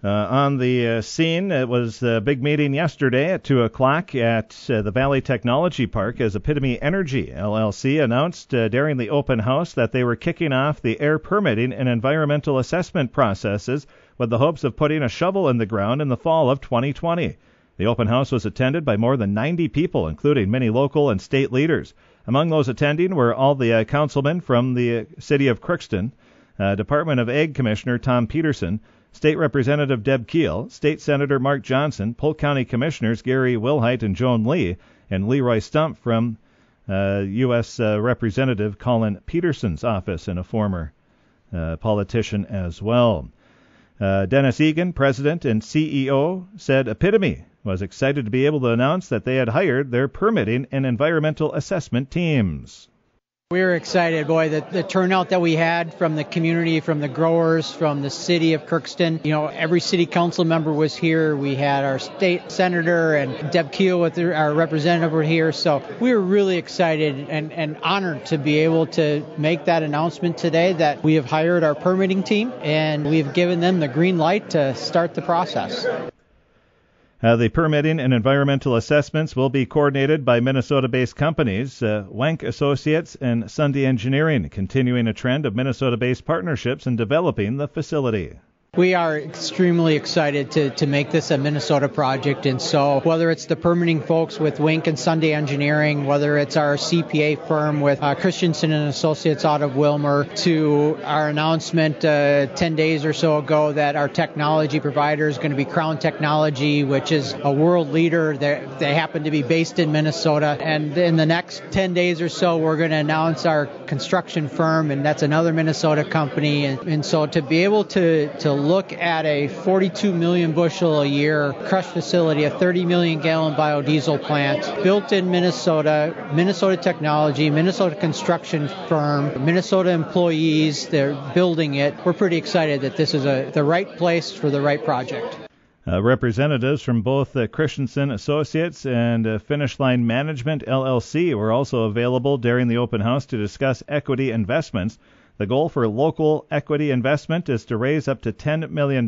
On the scene, it was a big meeting yesterday at 2 o'clock at the Valley Technology Park as Epitome Energy, LLC, announced during the open house that they were kicking off the air permitting and environmental assessment processes with the hopes of putting a shovel in the ground in the fall of 2020. The open house was attended by more than 90 people, including many local and state leaders. Among those attending were all the councilmen from the city of Crookston, Department of Ag Commissioner Tom Peterson, State Representative Deb Keel, State Senator Mark Johnson, Polk County Commissioners Gary Wilhite and Joan Lee, and Leroy Stump from U.S. Representative Colin Peterson's office and a former politician as well. Dennis Egan, President and CEO, said Epitome was excited to be able to announce that they had hired their permitting and environmental assessment teams. We're excited, boy, the turnout that we had from the community, from the growers, from the city of Crookston. You know, every city council member was here. We had our state senator and Deb Keel with our representative were here. So we were really excited and honored to be able to make that announcement today that we have hired our permitting team and we've given them the green light to start the process. The permitting and environmental assessments will be coordinated by Minnesota-based companies, Wenck Associates and Sunday Engineering, continuing a trend of Minnesota-based partnerships in developing the facility. We are extremely excited to make this a Minnesota project, and so whether it's the permitting folks with Wenck and Sunday Engineering, whether it's our CPA firm with Christensen and Associates out of Wilmer, to our announcement 10 days or so ago that our technology provider is going to be Crown Technology, which is a world leader. They happen to be based in Minnesota, and in the next 10 days or so we're going to announce our construction firm, and that's another Minnesota company, and so to be able to look at a 42 million bushel a year crush facility, a 30 million gallon biodiesel plant built in Minnesota, Minnesota technology, Minnesota construction firm, Minnesota employees, they're building it. We're pretty excited that this is the right place for the right project. Representatives from both Christensen Associates and Finish Line Management LLC were also available during the open house to discuss equity investments. The goal for local equity investment is to raise up to $10 million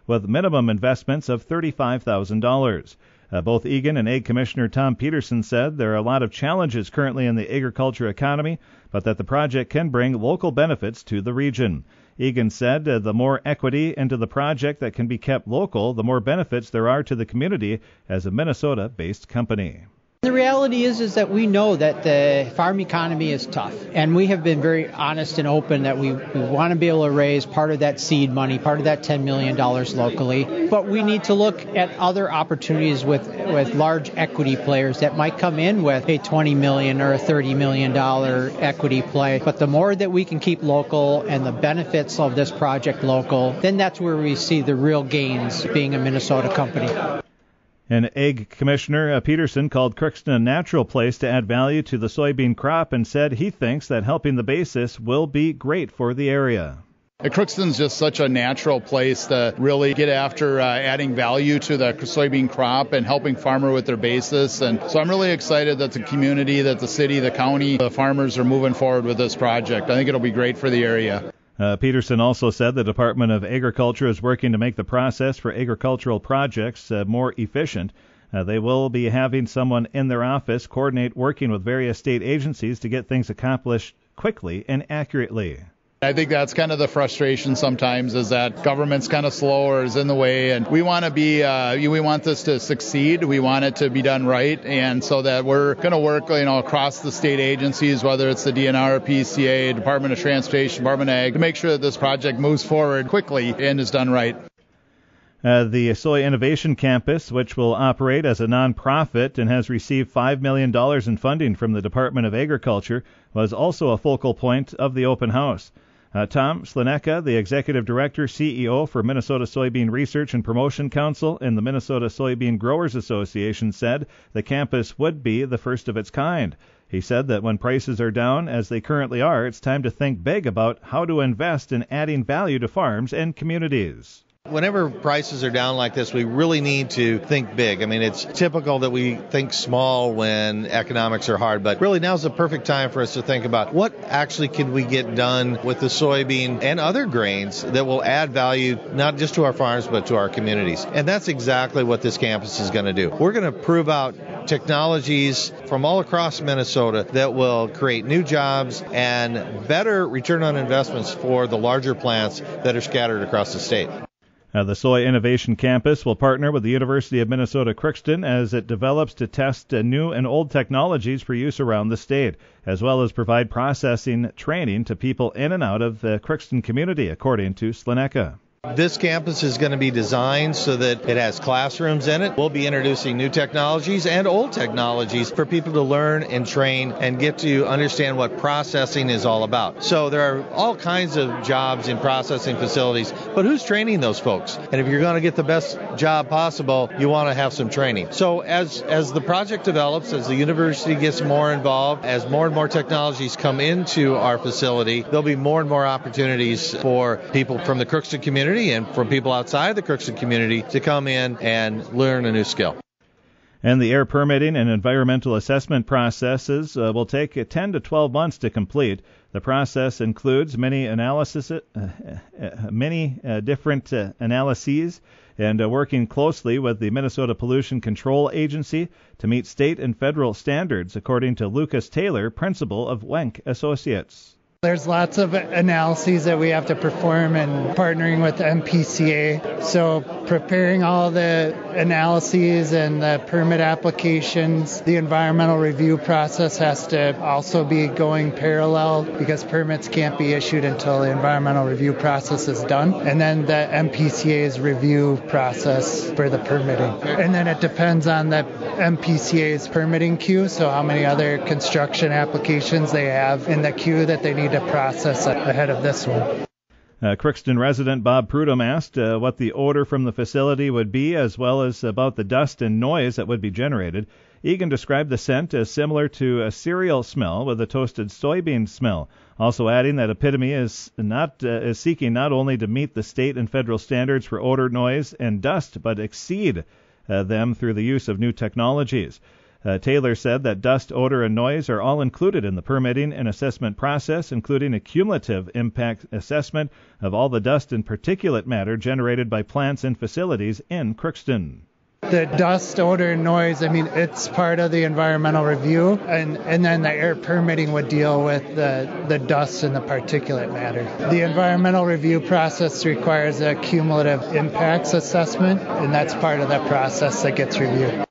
with minimum investments of $35,000. Both Egan and Ag Commissioner Tom Peterson said there are a lot of challenges currently in the agriculture economy, but that the project can bring local benefits to the region. Egan said the more equity into the project that can be kept local, the more benefits there are to the community as a Minnesota-based company. The reality is that we know that the farm economy is tough, and we have been very honest and open that we want to be able to raise part of that seed money, part of that $10 million locally, but we need to look at other opportunities with large equity players that might come in with a $20 million or a $30 million equity play. But the more that we can keep local and the benefits of this project local, then that's where we see the real gains being a Minnesota company. And Ag Commissioner Peterson called Crookston a natural place to add value to the soybean crop and said he thinks that helping the basis will be great for the area. Crookston's just such a natural place to really get after adding value to the soybean crop and helping farmer with their basis. And so I'm really excited that the community, that the city, the county, the farmers are moving forward with this project. I think it'll be great for the area. Peterson also said the Department of Agriculture is working to make the process for agricultural projects more efficient. They will be having someone in their office coordinate working with various state agencies to get things accomplished quickly and accurately. I think that's kind of the frustration sometimes, is that government's kind of slow or is in the way, and we want to be, we want this to succeed. We want it to be done right, and so that we're going to work, across the state agencies, whether it's the DNR, PCA, Department of Transportation, Department of Ag, to make sure that this project moves forward quickly and is done right. The Soy Innovation Campus, which will operate as a nonprofit and has received $5 million in funding from the Department of Agriculture, was also a focal point of the open house. Tom Slanecka, the Executive Director, CEO for Minnesota Soybean Research and Promotion Council and the Minnesota Soybean Growers Association, said the campus would be the first of its kind. He said that when prices are down, as they currently are, it's time to think big about how to invest in adding value to farms and communities. Whenever prices are down like this, we really need to think big. I mean, it's typical that we think small when economics are hard, but really now's the perfect time for us to think about what actually can we get done with the soybean and other grains that will add value not just to our farms but to our communities. And that's exactly what this campus is going to do. We're going to prove out technologies from all across Minnesota that will create new jobs and better return on investments for the larger plants that are scattered across the state. The Soy Innovation Campus will partner with the University of Minnesota Crookston as it develops to test new and old technologies for use around the state, as well as provide processing training to people in and out of the Crookston community, according to Slaneka. This campus is going to be designed so that it has classrooms in it. We'll be introducing new technologies and old technologies for people to learn and train and get to understand what processing is all about. So there are all kinds of jobs in processing facilities, but who's training those folks? And if you're going to get the best job possible, you want to have some training. So as the project develops, as the university gets more involved, as more and more technologies come into our facility, there'll be more and more opportunities for people from the Crookston community and from people outside the Crookston community to come in and learn a new skill. And the air permitting and environmental assessment processes will take 10 to 12 months to complete. The process includes many different analyses and working closely with the Minnesota Pollution Control Agency to meet state and federal standards, according to Lucas Taylor, principal of Wenck Associates. There's lots of analyses that we have to perform and partnering with MPCA. So preparing all the analyses and the permit applications, the environmental review process has to also be going parallel because permits can't be issued until the environmental review process is done. And then the MPCA's review process for the permitting. And then it depends on the MPCA's permitting queue, so how many other construction applications they have in the queue that they need to process ahead of this one. Crookston resident Bob Prudhomme asked what the odor from the facility would be, as well as about the dust and noise that would be generated. Egan described the scent as similar to a cereal smell with a toasted soybean smell, also adding that Epitome is seeking not only to meet the state and federal standards for odor, noise, and dust, but exceed them through the use of new technologies. Taylor said that dust, odor, and noise are all included in the permitting and assessment process, including a cumulative impact assessment of all the dust and particulate matter generated by plants and facilities in Crookston. The dust, odor, and noise, it's part of the environmental review, and then the air permitting would deal with the dust and the particulate matter. The environmental review process requires a cumulative impacts assessment, and that's part of that process that gets reviewed.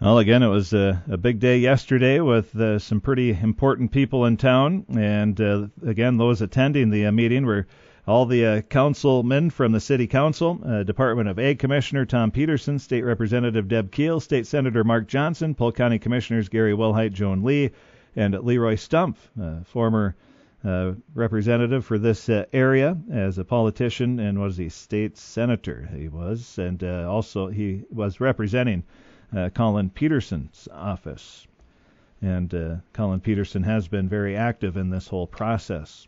Well, again, it was a big day yesterday with some pretty important people in town. And, again, those attending the meeting were all the councilmen from the City Council, Department of Ag Commissioner Tom Peterson, State Representative Deb Keel, State Senator Mark Johnson, Polk County Commissioners Gary Wilhite, Joan Lee, and Leroy Stumpf, former representative for this area as a politician and was the state senator. He was, and also he was representing Colin Peterson's office. And Colin Peterson has been very active in this whole process.